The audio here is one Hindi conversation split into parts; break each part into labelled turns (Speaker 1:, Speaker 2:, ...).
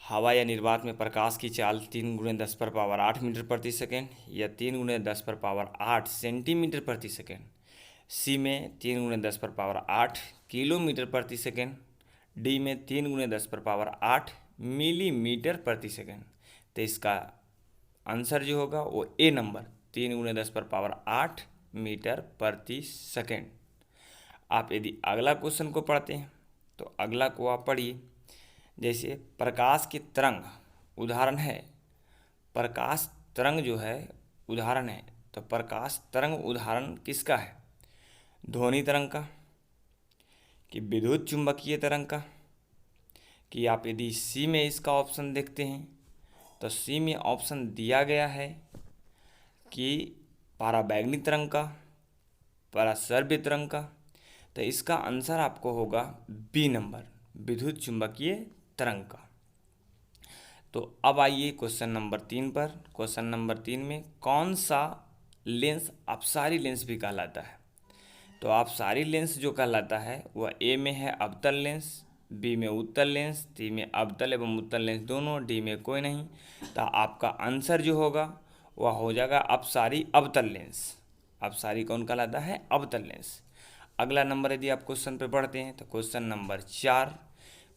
Speaker 1: हवा या निर्वात में प्रकाश की चाल 3 × 10⁻8 मीटर प्रति सेकेंड या 3 × 10⁻8 सेंटीमीटर प्रति सेकेंड। सी में 3 × 10⁻8 किलोमीटर प्रति सेकेंड। डी में 3 × 10⁻8 मिलीमीटर प्रति सेकेंड। तो इसका आंसर जो होगा वो ए नंबर 3 × 10⁻8 मीटर प्रति सेकेंड। आप यदि अगला क्वेश्चन को पढ़ते हैं तो अगला को आप पढ़िए। जैसे प्रकाश की तरंग उदाहरण है, प्रकाश तरंग जो है उदाहरण है, तो प्रकाश तरंग उदाहरण किसका है? ध्वनि तरंग का, कि विद्युत चुंबकीय तरंग का, कि आप यदि सी में इसका ऑप्शन देखते हैं तो सी में ऑप्शन दिया गया है कि पराबैंगनी तरंग का, पराश्रव्य तरंग का। तो इसका आंसर आपको होगा बी नंबर विद्युत चुंबकीय तरंग का। तो अब आइए क्वेश्चन नंबर 3 पर। क्वेश्चन नंबर 3 में कौन सा लेंस अपसारी लेंस भी कहलाता है? तो अपसारी लेंस जो कहलाता है वह ए में है अवतल लेंस, बी में उत्तल लेंस, सी में अवतल एवं उत्तल लेंस दोनों, डी में कोई नहीं। तो आपका आंसर जो होगा वह हो जाएगा अपसारी अवतल लेंस। अपसारी कौन कहलाता है? अवतल लेंस। अगला नंबर यदि आप क्वेश्चन पे पढ़ते हैं तो क्वेश्चन नंबर 4।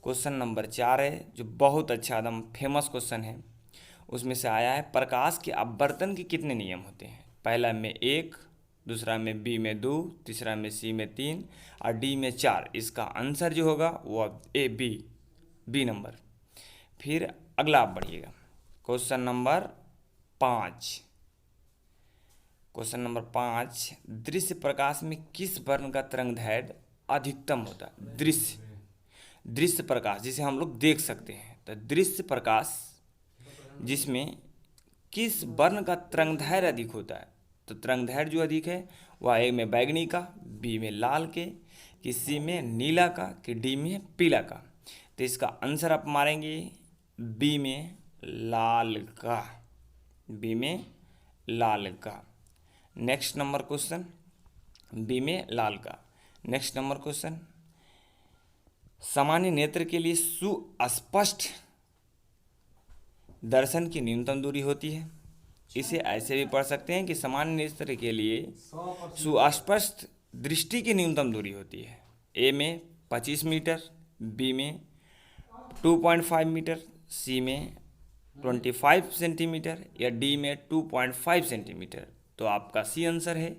Speaker 1: क्वेश्चन नंबर 4 है जो बहुत अच्छा एकदम फेमस क्वेश्चन है। उसमें से आया है प्रकाश के अपवर्तन के कितने नियम होते हैं? पहला में 1, दूसरा में बी में 2, तीसरा में सी में 3 और डी में 4। इसका आंसर जो होगा वो ए बी नंबर। फिर अगला आप बढ़िएगा क्वेश्चन नंबर 5। क्वेश्चन नंबर 5, दृश्य प्रकाश में किस वर्ण का तरंगदैर्घ्य अधिकतम होता है? दृश्य प्रकाश जिसे हम लोग देख सकते हैं, तो दृश्य प्रकाश जिसमें किस वर्ण का तरंगदैर्घ्य अधिक होता है? तो तरंगदैर्घ्य जो अधिक है वह ए में बैगनी का, बी में लाल के, कि सी में नीला का, कि डी में पीला का। तो इसका आंसर आप मारेंगे बी में लाल का, बी में लाल का। नेक्स्ट नंबर क्वेश्चन, बी में लाल का। नेक्स्ट नंबर क्वेश्चन, सामान्य नेत्र के लिए सुस्पष्ट दर्शन की न्यूनतम दूरी होती है। इसे ऐसे भी पढ़ सकते हैं कि सामान्य नेत्र के लिए सुस्पष्ट दृष्टि की न्यूनतम दूरी होती है। ए में 25 मीटर, बी में 2.5 मीटर, सी में 25 सेंटीमीटर या डी में 2.5 सेंटीमीटर। तो आपका सी आंसर है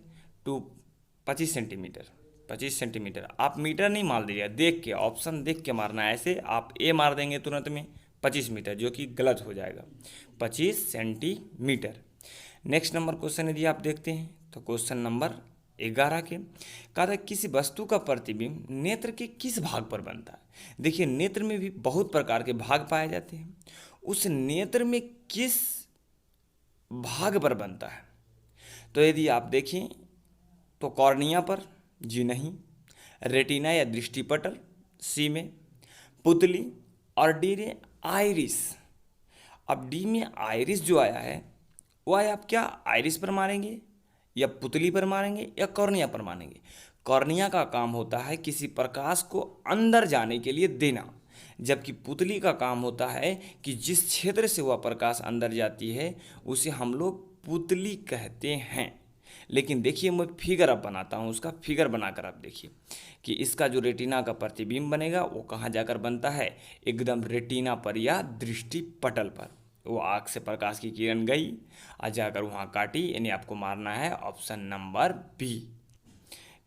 Speaker 1: 25 सेंटीमीटर। 25 सेंटीमीटर। आप मीटर नहीं मार दीजिएगा, देख के ऑप्शन देख के मारना है। ऐसे आप ए मार देंगे तुरंत में 25 मीटर, जो कि गलत हो जाएगा। 25 सेंटीमीटर। नेक्स्ट नंबर क्वेश्चन यदि आप देखते हैं तो क्वेश्चन नंबर 11 के कहा था किसी वस्तु का प्रतिबिंब नेत्र के किस भाग पर बनता है? देखिए नेत्र में भी बहुत प्रकार के भाग पाए जाते हैं, उस नेत्र में किस भाग पर बनता है? तो यदि आप देखें तो कॉर्निया पर, जी नहीं। रेटिना या दृष्टिपटल, सी में। पुतली और डी में आइरिस। अब डी में आइरिस जो आया है वह आप क्या आइरिस पर मारेंगे या पुतली पर मारेंगे या कॉर्निया पर मारेंगे? कॉर्निया का काम होता है किसी प्रकाश को अंदर जाने के लिए देना, जबकि पुतली का काम होता है कि जिस क्षेत्र से वह प्रकाश अंदर जाती है उसे हम लोग पुतली कहते हैं। लेकिन देखिए मैं फिगर अब बनाता हूँ, उसका फिगर बनाकर आप देखिए कि इसका जो रेटिना का प्रतिबिंब बनेगा वो कहाँ जाकर बनता है? एकदम रेटिना पर या दृष्टिपटल पर। वो आँख से प्रकाश की किरण गई और जाकर वहाँ काटी, यानी आपको मारना है ऑप्शन नंबर बी।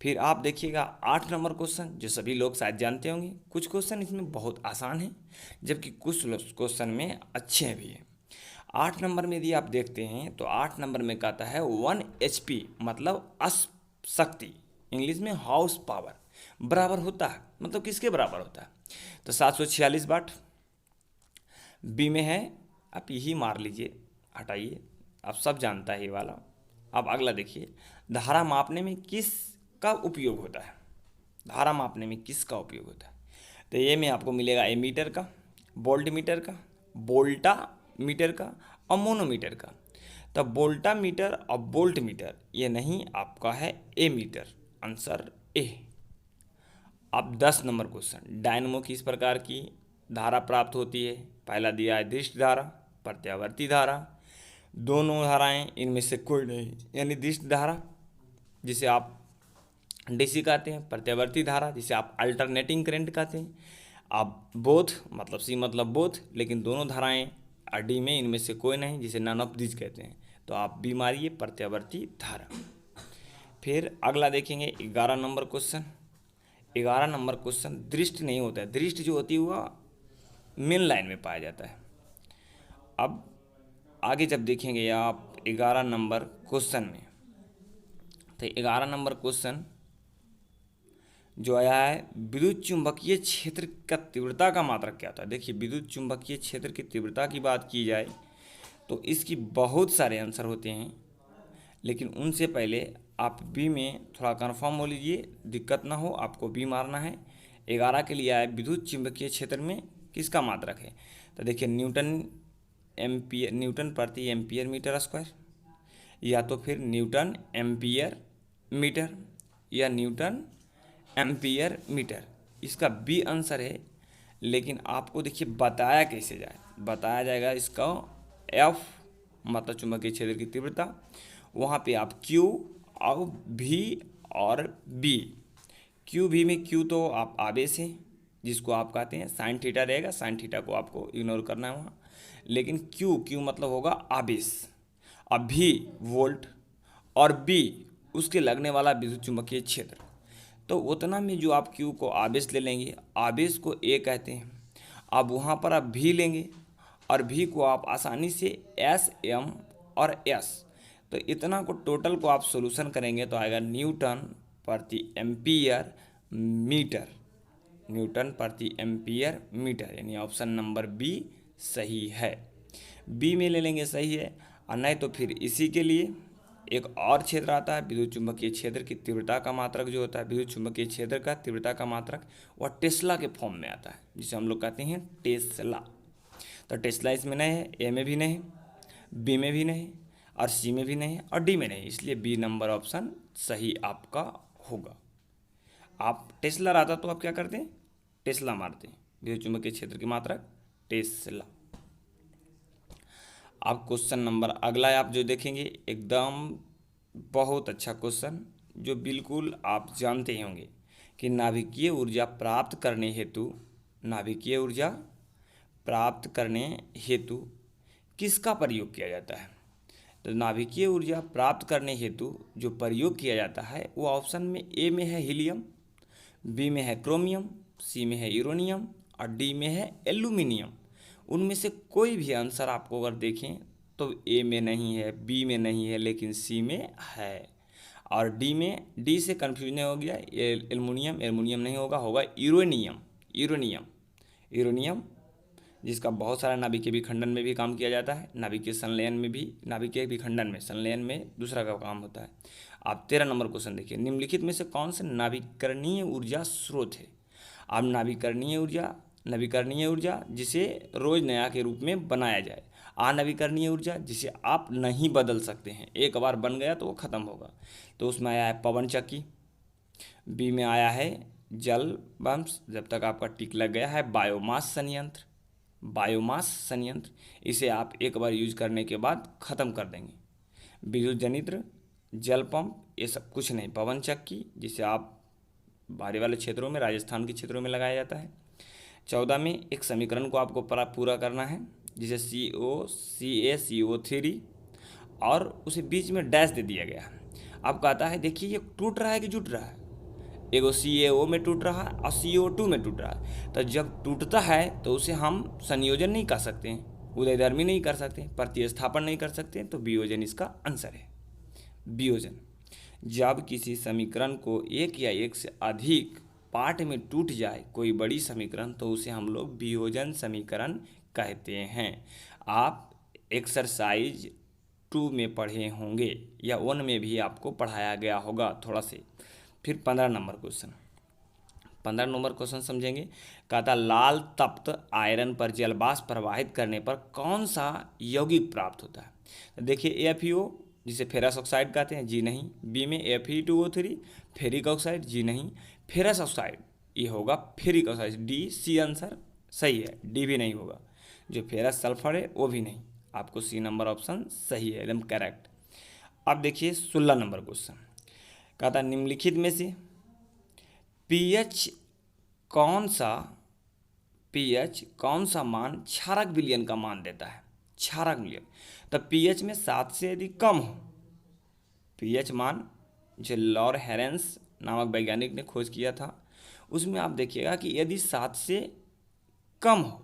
Speaker 1: फिर आप देखिएगा 8 नंबर क्वेश्चन, जो सभी लोग शायद जानते होंगे। कुछ क्वेश्चन इसमें बहुत आसान है जबकि कुछ क्वेश्चन में अच्छे भी हैं। 8 नंबर में यदि आप देखते हैं तो 8 नंबर में कहता है 1 HP मतलब शक्ति, इंग्लिश में हाउस पावर बराबर होता है, मतलब किसके बराबर होता है? तो 746 वाट। बी में है, आप यही मार लीजिए, हटाइए, आप सब जानता है ये वाला। अब अगला देखिए, धारा मापने में किसका उपयोग होता है? धारा मापने में किसका उपयोग होता है? तो ये में आपको मिलेगा एमीटर का, वोल्ट मीटर का, वोल्टा मीटर का और मोनोमीटर का। तब वोल्टा मीटर और वोल्ट मीटर ये नहीं, आपका है ए मीटर, आंसर ए। अब 10 नंबर क्वेश्चन, डायनमो किस प्रकार की धारा प्राप्त होती है। पहला दिया है दृष्ट धारा, प्रत्यावर्ती धारा, दोनों धाराएं इनमें से कोई नहीं, यानी दृष्ट धारा जिसे आप डीसी कहते हैं, प्रत्यावर्ती धारा जिसे आप अल्टरनेटिंग करंट कहते हैं। आप बोथ मतलब सी मतलब बोथ, लेकिन दोनों धाराएं डी में इनमें से कोई नहीं, जिसे नन ऑफ दिस कहते हैं। तो आप बी मारिए प्रत्यावर्ती धारा। फिर अगला देखेंगे 11 नंबर क्वेश्चन। 11 नंबर क्वेश्चन दृष्ट नहीं होता है, दृष्ट जो होती है वह मेन लाइन में पाया जाता है। अब आगे जब देखेंगे आप 11 नंबर क्वेश्चन में, तो 11 नंबर क्वेश्चन जो आया है, विद्युत चुंबकीय क्षेत्र का तीव्रता का मात्रक क्या होता है। देखिए, विद्युत चुंबकीय क्षेत्र की तीव्रता की बात की जाए तो इसकी बहुत सारे आंसर होते हैं, लेकिन उनसे पहले आप बी में थोड़ा कंफर्म हो लीजिए, दिक्कत ना हो, आपको बी मारना है। 11 के लिए आया विद्युत चुंबकीय क्षेत्र में किसका मात्रक है, तो देखिए न्यूटन प्रति एम्पियर मीटर स्क्वायर, या तो फिर न्यूटन एम्पियर मीटर या न्यूटन एम्पियर मीटर, इसका बी आंसर है। लेकिन आपको देखिए बताया कैसे जाए, बताया जाएगा इसका एफ मतलब चुंबकीय क्षेत्र की तीव्रता, वहाँ पे आप क्यू और भी और बी। क्यू भी में क्यू तो आप आवेश है जिसको आप कहते हैं, साइन थीटा रहेगा, साइन थीटा को आपको इग्नोर करना है वहाँ, लेकिन क्यू मतलब होगा आवेश। अब भी वोल्ट और बी उसके लगने वाला विद्युत चुंबकीय क्षेत्र, तो उतना में जो आप क्यू को आवेश ले लेंगे, आवेश को ए कहते हैं। अब वहाँ पर आप भी लेंगे और भी को आप आसानी से एस एम और एस, तो इतना को टोटल को आप सॉल्यूशन करेंगे तो आएगा न्यूटन प्रति एम्पियर मीटर, न्यूटन प्रति एम्पियर मीटर, यानी ऑप्शन नंबर बी सही है। बी में ले लेंगे सही है, और नहीं तो फिर इसी के लिए एक और क्षेत्र आता है विद्युत चुंबकीय क्षेत्र की तीव्रता का मात्रक जो होता है, विद्युत चुंबकीय क्षेत्र का तीव्रता का मात्रक वह टेस्ला के फॉर्म में आता है, जिसे हम लोग कहते हैं टेस्ला। तो टेस्ला इसमें नहीं है, ए में भी नहीं, बी में भी नहीं, और सी में भी नहीं, और डी में नहीं, इसलिए बी नंबर ऑप्शन सही आपका होगा। आप टेस्ला रहता तो आप क्या करते हैं, टेस्ला मारते हैं, विद्युत चुंबकीय क्षेत्र की मात्रक टेस्ला। अब क्वेश्चन नंबर अगला आप जो देखेंगे एकदम बहुत अच्छा क्वेश्चन, जो बिल्कुल आप जानते ही होंगे कि नाभिकीय ऊर्जा प्राप्त करने हेतु, नाभिकीय ऊर्जा प्राप्त करने हेतु किसका प्रयोग किया जाता है। तो नाभिकीय ऊर्जा प्राप्त करने हेतु जो प्रयोग किया जाता है वो ऑप्शन में ए में है हीलियम, बी में है क्रोमियम, सी में है यूरेनियम और डी में है एल्यूमिनियम। उनमें से कोई भी आंसर आपको अगर देखें तो ए में नहीं है, बी में नहीं है, लेकिन सी में है, और डी में, डी से कन्फ्यूजन हो गया, एल्युमिनियम, एल्युमिनियम नहीं होगा, होगा यूरेनियम, यूरेनियम, यूरेनियम, जिसका बहुत सारा नाभिकीय विखंडन में भी काम किया जाता है, नाभिकीय संलयन में भी, नाभिकीय विखंडन में, संलयन में दूसरा का काम होता है। आप 13 नंबर क्वेश्चन देखिए, निम्नलिखित में से कौन से नाभिकरणीय ऊर्जा स्रोत है। अब नवीकरणीय ऊर्जा जिसे रोज नया के रूप में बनाया जाए, अनवीकरणीय ऊर्जा जिसे आप नहीं बदल सकते हैं, एक बार बन गया तो वो खत्म होगा, तो उसमें आया है पवन चक्की, बी में आया है जल बम्स, जब तक आपका टिक लग गया है बायोमास संयंत्र, बायोमास संयंत्र, इसे आप एक बार यूज करने के बाद ख़त्म कर देंगे, विद्युत जनित्र, जल पंप, ये सब कुछ नहीं, पवन चक्की जिसे आप बाहरी वाले क्षेत्रों में, राजस्थान के क्षेत्रों में लगाया जाता है। 14 में एक समीकरण को आपको पूरा करना है, जिसे CaCO3 और उसे बीच में डैश दे दिया गया है। अब कहता है देखिए ये टूट रहा है कि जुट रहा है, एगो CaO में टूट रहा है और CO2 में टूट रहा है। तो जब टूटता है तो उसे हम संयोजन नहीं कर सकते हैं, उदयधर्मी नहीं कर सकते, प्रतिस्थापन नहीं कर सकते, तो वियोजन इसका आंसर है। वियोजन, जब किसी समीकरण को एक या एक से अधिक पार्ट में टूट जाए कोई बड़ी समीकरण, तो उसे हम लोग वियोजन समीकरण कहते हैं। आप एक्सरसाइज 2 में पढ़े होंगे या 1 में भी आपको पढ़ाया गया होगा थोड़ा से। फिर 15 नंबर क्वेश्चन, 15 नंबर क्वेश्चन समझेंगे। कहता लाल तप्त आयरन पर जलवाष्प प्रवाहित करने पर कौन सा यौगिक प्राप्त होता है। देखिए AFeO जिसे फेरस ऑक्साइड कहते हैं, जी नहीं। बी में Fe2O3 फेरिक ऑक्साइड, जी नहीं। फेरस ऑक्साइड, ये होगा ferric oxide, D C answer सही है, डी भी नहीं होगा, जो फेरस सल्फर है वो भी नहीं, आपको सी नंबर ऑप्शन सही है, एकदम करेक्ट। अब देखिए 16 नंबर क्वेश्चन, कहता निम्नलिखित में से पीएच कौन सा पीएच कौन सा मान क्षारक विलयन का मान देता है, क्षारक विलयन, तब पीएच में 7 से यदि कम हो, पीएच मान जो लॉर हेरेंस नामक वैज्ञानिक ने खोज किया था, उसमें आप देखिएगा कि यदि 7 से कम हो,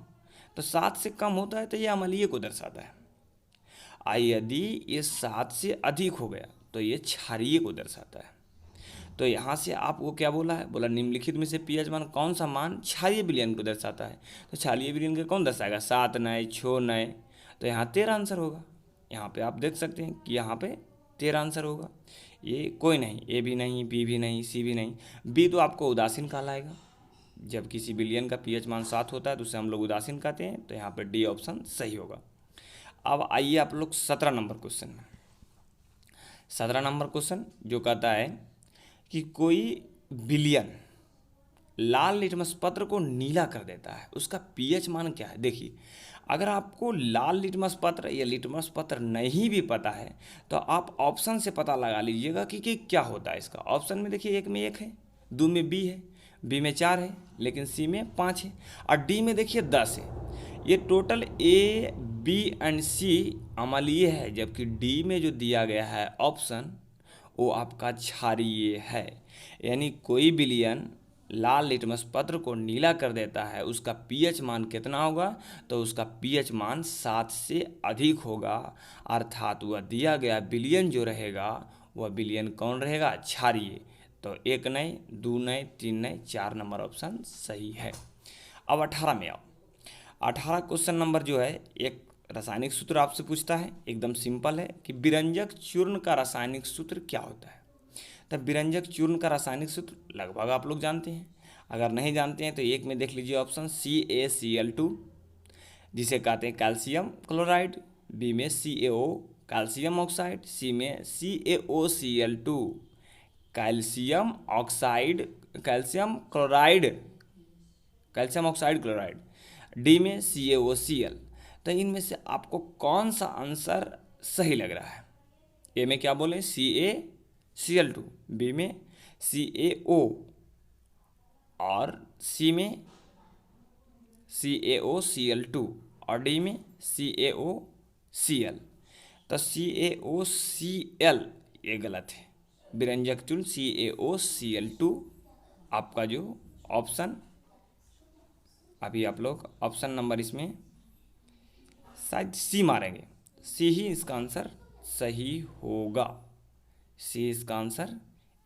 Speaker 1: तो 7 से कम होता है तो ये अम्लीय को दर्शाता है, और यदि ये 7 से अधिक हो गया तो ये क्षारीय को दर्शाता है। तो यहाँ से आपको क्या बोला है, बोला निम्नलिखित में से पीएच मान कौन सा मान क्षारीय विलयन को दर्शाता है, तो क्षारीय विलयन को कौन दर्शाएगा, 7 नए 6 नए, तो यहाँ 13 आंसर होगा। यहाँ पे आप देख सकते हैं कि यहाँ पे 13 आंसर होगा, ये कोई नहीं, ए भी नहीं, बी भी नहीं, सी भी नहीं, बी तो आपको उदासीन कहलाएगा, जब किसी विलयन का पीएच मान 7 होता है तो उसे हम लोग उदासीन कहते हैं, तो यहाँ पे डी ऑप्शन सही होगा। अब आइए आप लोग 17 नंबर क्वेश्चन में, 17 नंबर क्वेश्चन जो कहता है कि कोई विलयन लाल लिटमस पत्र को नीला कर देता है, उसका पीएच मान क्या है। देखिए, अगर आपको लाल लिटमस पत्र या लिटमस पत्र नहीं भी पता है तो आप ऑप्शन से पता लगा लीजिएगा कि क्या होता है इसका। ऑप्शन में देखिए, एक में 1 है, 2 में बी है, बी में 4 है, लेकिन सी में 5 है, और डी में देखिए 10 है। ये टोटल ए बी एंड सी अम्लीय है, जबकि डी में जो दिया गया है ऑप्शन वो आपका क्षारीय है। यानी कोई विलयन लाल लिटमस पत्र को नीला कर देता है, उसका पीएच मान कितना होगा, तो उसका पीएच मान 7 से अधिक होगा, अर्थात वह दिया गया विलयन जो रहेगा वह विलयन कौन रहेगा, क्षारीय। तो 1 नए 2 नए 3 नए 4 नंबर ऑप्शन सही है। अब 18 में आओ। 18 क्वेश्चन नंबर जो है, एक रासायनिक सूत्र आपसे पूछता है, एकदम सिंपल है कि विरंजक चूर्ण का रासायनिक सूत्र क्या होता है। तब विरंजक चूर्ण का रासायनिक सूत्र लगभग आप लोग जानते हैं, अगर नहीं जानते हैं तो एक में देख लीजिए ऑप्शन CaCl2, जिसे कहते हैं कैल्शियम क्लोराइड, बी में CaO कैल्शियम ऑक्साइड, सी में CaOCl2 calcium oxide calcium chloride calcium oxide chloride, D में CaOCl। तो इनमें से आपको कौन सा आंसर सही लग रहा है। ए में क्या बोले, CaCl2, बी में CaO, और सी में CaOCl2, और डी में CaOCl। तो CaOCl ये गलत है, विरंजक चूर्ण CaOCl2 आपका जो ऑप्शन, अभी आप लोग ऑप्शन नंबर इसमें शायद सी मारेंगे, सी ही इसका आंसर सही होगा, सी इसका आंसर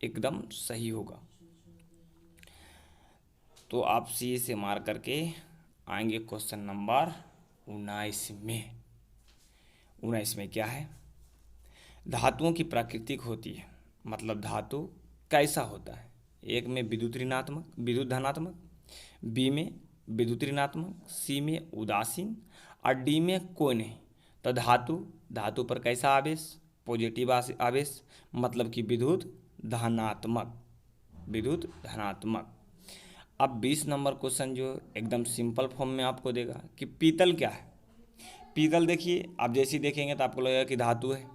Speaker 1: एकदम सही होगा। तो आप सी से मार करके आएंगे क्वेश्चन नंबर 19 में। 19 में क्या है, धातुओं की प्राकृतिक होती है, मतलब धातु कैसा होता है। एक में विद्युत ऋणात्मक विद्युत धनात्मक, बी में विद्युत ऋणात्मक, सी में उदासीन, और डी में कोई नहीं। तो धातु पर कैसा आवेश, पॉजिटिव आवेश, मतलब कि विद्युत धनात्मक अब 20 नंबर क्वेश्चन जो एकदम सिंपल फॉर्म में आपको देगा कि पीतल क्या है। पीतल देखिए, आप जैसे ही देखेंगे तो आपको लगेगा कि धातु है,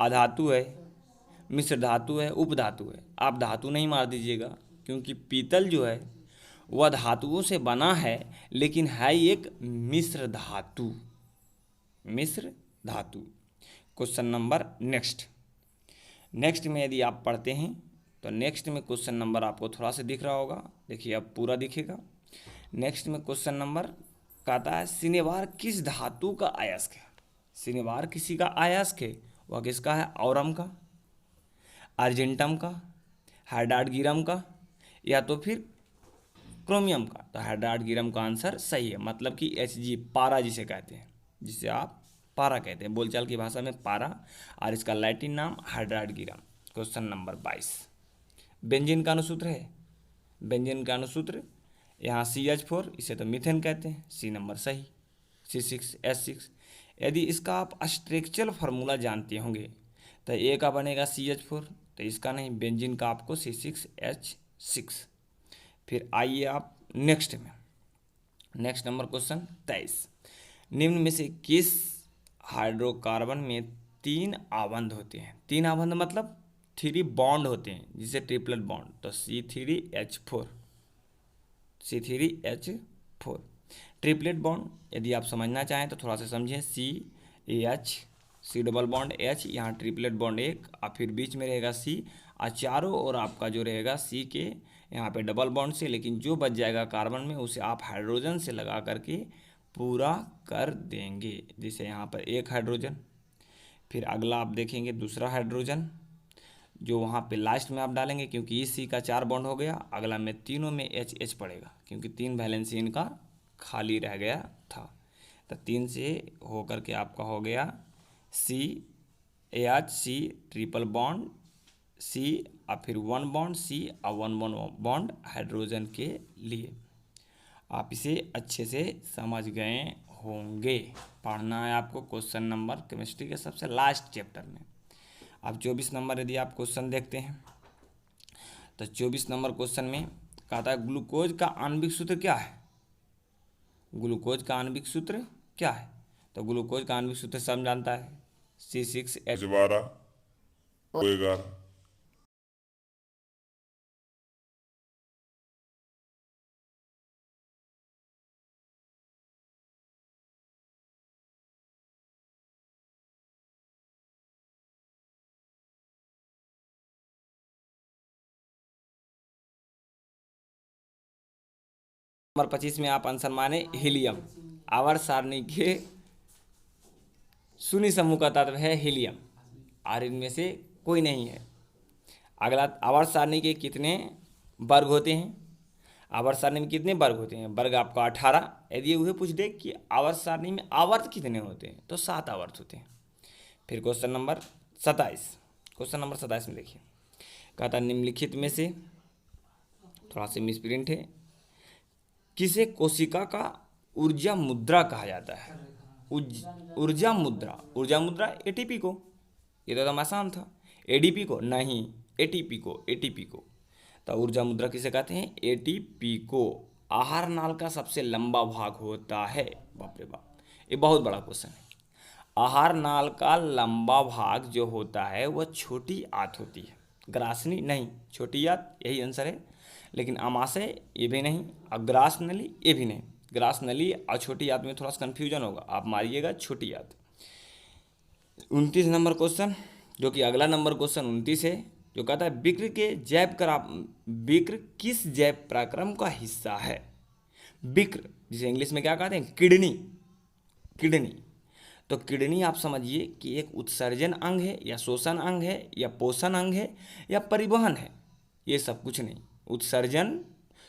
Speaker 1: अधातु है, मिश्र धातु है, उपधातु है। आप धातु नहीं मार दीजिएगा, क्योंकि पीतल जो है वह धातुओं से बना है, लेकिन है एक मिश्र धातु। क्वेश्चन नंबर नेक्स्ट में यदि आप पढ़ते हैं तो नेक्स्ट में क्वेश्चन नंबर आपको थोड़ा सा दिख रहा होगा, देखिए अब पूरा दिखेगा। नेक्स्ट में क्वेश्चन नंबर कहता है सिनेवार किस धातु का अयस्क है। सिनेवार किसी का अयस्क है, वह किसका है, औरम का, अर्जेंटम का, हाइड्रार्ड का, या तो फिर क्रोमियम का। तो हाइड्रार्ड का आंसर सही है, मतलब कि Hg पारा जिसे कहते हैं, जिसे आप पारा कहते हैं बोलचाल की भाषा में पारा, और इसका लैटिन नाम हाइड्रार्ड। क्वेश्चन नंबर 22, बेंजीन का अनुसूत्र है। बेंजीन का अनुसूत्र यहाँ CH4, इसे तो मीथेन कहते हैं, सी नंबर सही, C6H6। यदि इसका आप स्ट्रक्चरल फार्मूला जानते होंगे तो ए का बनेगा CH4, तो इसका नहीं, बेंजीन का आपको C6H6। फिर आइए आप नेक्स्ट नंबर क्वेश्चन 23, निम्न में से किस हाइड्रोकार्बन में 3 आबंध होते हैं? 3 आबंध मतलब 3 बॉन्ड होते हैं, जिसे ट्रिपलेट बॉन्ड, तो C3H4 ट्रिपलेट बॉन्ड यदि आप समझना चाहें तो थोड़ा सा समझें। CH, C double bond H, यहाँ ट्रिपलेट बॉन्ड एक, और फिर बीच में रहेगा C, और चारों और आपका जो रहेगा C के यहाँ पे डबल बॉन्ड से, लेकिन जो बच जाएगा कार्बन में उसे आप हाइड्रोजन से लगा करके पूरा कर देंगे। जैसे यहाँ पर एक हाइड्रोजन, फिर अगला आप देखेंगे दूसरा हाइड्रोजन जो वहाँ पे लास्ट में आप डालेंगे, क्योंकि इस C का 4 बॉन्ड हो गया। अगला में तीनों में HH पड़ेगा, क्योंकि 3 वैलेंसी इनका खाली रह गया था। तो 3 से हो करके आपका हो गया CH, ट्रिपल बॉन्ड C, और फिर 1 बॉन्ड C और 1 बॉन्ड हाइड्रोजन के लिए। आप इसे अच्छे से समझ गए होंगे। पढ़ना है आपको क्वेश्चन नंबर केमिस्ट्री के सबसे लास्ट चैप्टर में। अब 24 नंबर यदि आप क्वेश्चन देखते हैं तो 24 नंबर क्वेश्चन में कहता है ग्लूकोज का आणविक सूत्र क्या है? ग्लूकोज का आणविक सूत्र क्या है? तो ग्लूकोज का आणविक सूत्र सब जानता है, C6H12 O11। नंबर 25 में आप आंसर माने हीलियम। आवर्त सारणी के शून्य समूह का तत्व है हीलियम, और इनमें से कोई नहीं है। अगला, आवर्त सारणी के कितने वर्ग होते हैं? आवर्त सारणी में कितने वर्ग होते हैं? वर्ग आपका 18। यदि वह पूछ दे कि आवर्त सारणी में आवर्त कितने होते हैं, तो 7 आवर्त होते हैं। फिर क्वेश्चन नंबर 27 में देखिए, कहता निम्नलिखित में से, थोड़ा सा मिसप्रिंट है, किसे कोशिका का ऊर्जा मुद्रा कहा जाता है? ऊर्जा मुद्रा एटीपी को, ये तो एकदम आसान था। एडीपी को नहीं, एटीपी को। तो ऊर्जा मुद्रा किसे कहते हैं? एटीपी को। आहार नाल का सबसे लंबा भाग होता है, बाप रे बाप, ये बहुत बड़ा क्वेश्चन है। आहार नाल का लंबा भाग जो होता है वह छोटी आंत होती है, ग्रासनी नहीं, छोटी आंत, यही आंसर है। लेकिन आमाशय ये भी नहीं, और ग्रास नली ये भी नहीं। ग्रास नली और छोटी आंत में थोड़ा सा कन्फ्यूजन होगा, आप मारिएगा छोटी आंत। 29 नंबर क्वेश्चन, जो कि अगला नंबर क्वेश्चन 29 है, जो कहता है विक्र किस जैव पराक्रम का हिस्सा है? विक्र, जिसे इंग्लिश में क्या कहते हैं? किडनी। तो किडनी आप समझिए कि एक उत्सर्जन अंग है, या शोषण अंग है, या पोषण अंग है, या परिवहन है। ये सब कुछ नहीं। उत्सर्जन,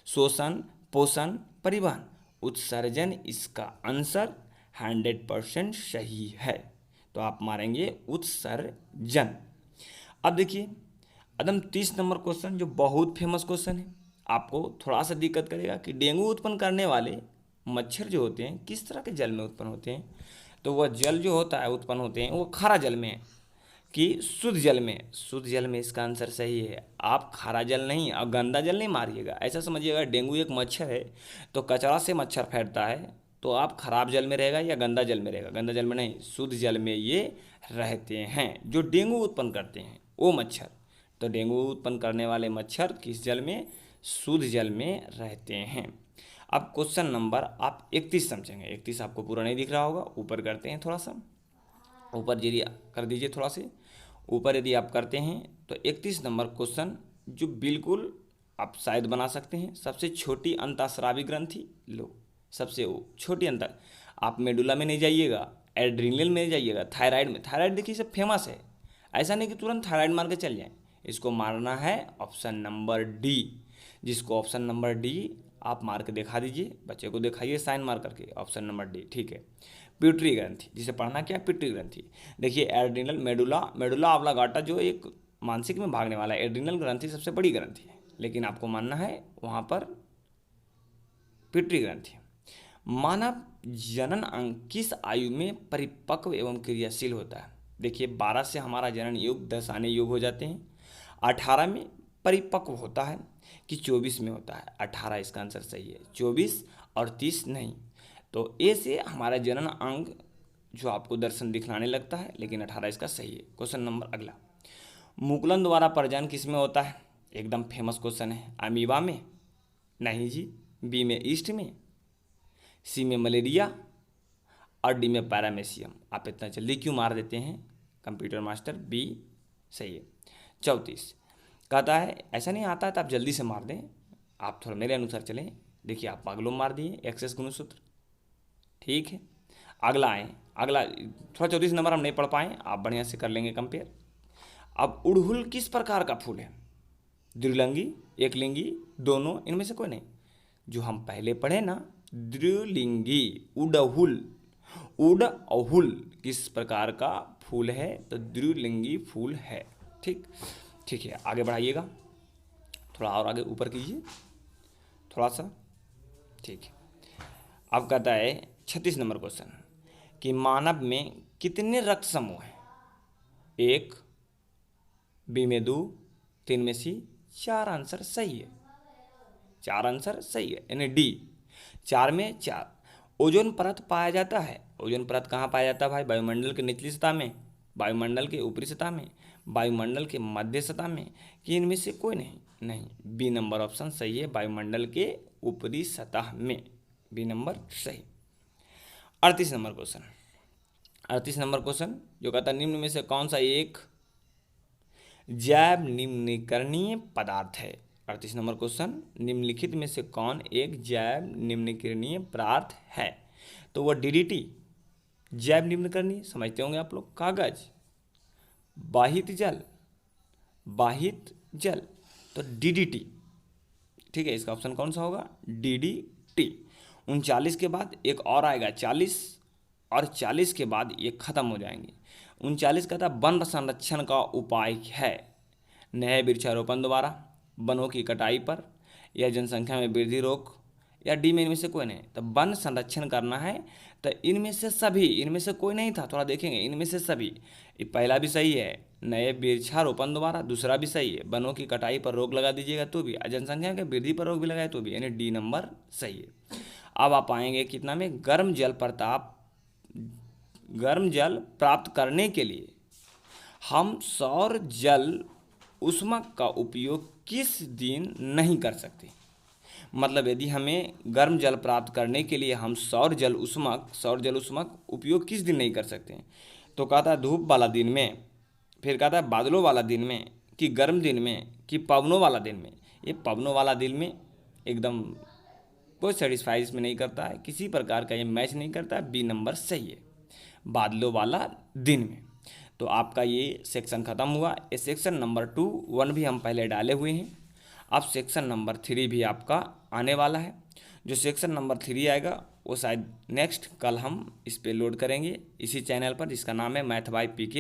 Speaker 1: शोषण, पोषण, परिवहन। उत्सर्जन इसका आंसर 100% सही है, तो आप मारेंगे उत्सर्जन। अब देखिए एकदम 30 नंबर क्वेश्चन, जो बहुत फेमस क्वेश्चन है, आपको थोड़ा सा दिक्कत करेगा कि डेंगू उत्पन्न करने वाले मच्छर जो होते हैं किस तरह के जल में उत्पन्न होते हैं? तो वह जल जो होता है उत्पन्न होते हैं वो खारा जल में कि शुद्ध जल में? शुद्ध जल में इसका आंसर सही है। आप खारा जल नहीं और गंदा जल नहीं मारिएगा, ऐसा समझिएगा डेंगू एक मच्छर है तो कचरा से मच्छर फैलता है, तो आप खराब जल में रहेगा या गंदा जल में रहेगा? गंदा जल में नहीं, शुद्ध जल में ये रहते हैं जो डेंगू उत्पन्न करते हैं वो मच्छर। तो डेंगू उत्पन्न करने वाले मच्छर किस जल में? शुद्ध जल में रहते हैं। अब क्वेश्चन नंबर आप 31 समझेंगे। 31 आपको पूरा नहीं दिख रहा होगा, ऊपर करते हैं थोड़ा सा, ऊपर यदि कर दीजिए थोड़ा से ऊपर, यदि आप करते हैं तो 31 नंबर क्वेश्चन जो बिल्कुल आप शायद बना सकते हैं। सबसे छोटी अंतःस्रावी ग्रंथि लो, सबसे वो छोटी अंतर, आप मेडुला में नहीं जाइएगा, एड्रिनल में जाइएगा, थायराइड में। थायराइड देखिए सब फेमस है, ऐसा नहीं कि तुरंत थायराइड मार के चल जाएं। इसको मारना है ऑप्शन नंबर डी, जिसको ऑप्शन नंबर डी आप मार के दिखा दीजिए, बच्चे को दिखाइए साइन मार करके, ऑप्शन नंबर डी, ठीक है। पिट्यूटरी ग्रंथि, जिसे पढ़ना क्या है? पिट्यूटरी ग्रंथि। देखिए एड्रिनल, मेडुला ऑब्लांगाटा जो एक मानसिक में भागने वाला है, एड्रिनल ग्रंथि सबसे बड़ी ग्रंथि है, लेकिन आपको मानना है वहाँ पर पिट्यूटरी ग्रंथि। मानव जनन अंग किस आयु में परिपक्व एवं क्रियाशील होता है? देखिए 12 से हमारा जनन युग 10 आने युग हो जाते हैं, 18 में परिपक्व होता है, कि 24 में होता है, 18 इसका आंसर सही है, 24 और 30 नहीं। तो ए से हमारा जनन अंग जो आपको दर्शन दिखलाने लगता है, लेकिन 18 इसका सही है। क्वेश्चन नंबर अगला, मुकुलन द्वारा प्रजनन किस में होता है? एकदम फेमस क्वेश्चन है। अमीबा में? नहीं जी। बी में ईस्ट में, सी में मलेरिया और डी में पैरामेसियम। आप इतना जल्दी क्यों मार देते हैं कंप्यूटर मास्टर? बी सही है। 34 कहता है, ऐसा नहीं आता है तो आप जल्दी से मार दें, आप थोड़ा मेरे अनुसार चलें। देखिए आप पागलों मार दिए, एक्सेस गुणसूत्र। ठीक है, अगला आए। अगला थोड़ा 34 नंबर हम नहीं पढ़ पाए, आप बढ़िया से कर लेंगे कंपेयर। अब उड़हुल किस प्रकार का फूल है? द्विलिंगी, एकलिंगी, दोनों, इनमें से कोई नहीं। जो हम पहले पढ़े ना, द्विलिंगी उड़हुल, उड़हुल किस प्रकार का फूल है? तो द्विलिंगी फूल है। ठीक ठीक है, आगे बढ़ाइएगा, थोड़ा और आगे ऊपर कीजिए थोड़ा सा। ठीक है, अब कहता है 36 नंबर क्वेश्चन कि मानव में कितने रक्त समूह हैं? 1, बी में 2, 3 में सी, 4 आंसर सही है। 4 आंसर सही है, यानी डी, 4 में 4। ओजोन परत पाया जाता है। ओजोन परत कहाँ पाया जाता है भाई? वायुमंडल के निचली सतह में, वायुमंडल के ऊपरी सतह में, वायुमंडल के मध्य सतह में, कि इनमें से कोई नहीं? नहीं, बी नंबर ऑप्शन सही है, वायुमंडल के ऊपरी सतह में, बी नंबर सही। 38 नंबर क्वेश्चन, 38 नंबर क्वेश्चन जो कहता है निम्न में से कौन सा एक जैव निम्नीकरणीय पदार्थ है? 38 नंबर क्वेश्चन, निम्नलिखित में से कौन एक जैव निम्नीकरणीय पदार्थ है? तो वह डीडीटी, जैव निम्नीकरणीय समझते होंगे आप लोग, कागज, वाहित जल, वाहित जल, तो डीडीटी। ठीक है, इसका ऑप्शन कौन सा होगा? डीडीटी। 39 के बाद एक और आएगा 40, और 40 के बाद ये खत्म हो जाएंगे। 39 का था वन संरक्षण का उपाय है। नए वृक्षारोपण द्वारा, वनों की कटाई पर, या जनसंख्या में वृद्धि रोक, या डी में इनमें से कोई नहीं। तो वन संरक्षण करना है तो इनमें से सभी, इनमें से कोई नहीं था, थोड़ा देखेंगे, इनमें से सभी। ये पहला भी सही है, नए वृक्षारोपण द्वारा, दूसरा भी सही है, वनों की कटाई पर रोक लगा दीजिएगा तो भी, जनसंख्या के वृद्धि पर रोक भी लगाए तो भी, यानी डी नंबर सही है। अब आप आएंगे कितना में? गर्म जल गर्म जल प्राप्त करने के लिए हम सौर जल ऊष्मक का उपयोग किस दिन नहीं कर सकते? मतलब यदि हमें गर्म जल प्राप्त करने के लिए हम सौर जल ऊष्मक उपयोग किस दिन नहीं कर सकते? तो कहता है धूप वाला दिन में, फिर कहता है बादलों वाला दिन में, कि गर्म दिन में, कि पवनों वाला दिन में। ये पवनों वाला दिन में एकदम कोई सेटिस्फाई इसमें नहीं करता है, किसी प्रकार का ये मैच नहीं करता है, बी नंबर सही है, बादलों वाला दिन में। तो आपका ये सेक्शन ख़त्म हुआ। ये सेक्शन नंबर 2, 1 भी हम पहले डाले हुए हैं। अब सेक्शन नंबर 3 भी आपका आने वाला है। जो सेक्शन नंबर 3 आएगा वो शायद नेक्स्ट कल हम इस पे लोड करेंगे इसी चैनल पर, जिसका नाम है मैथ बाय पीके।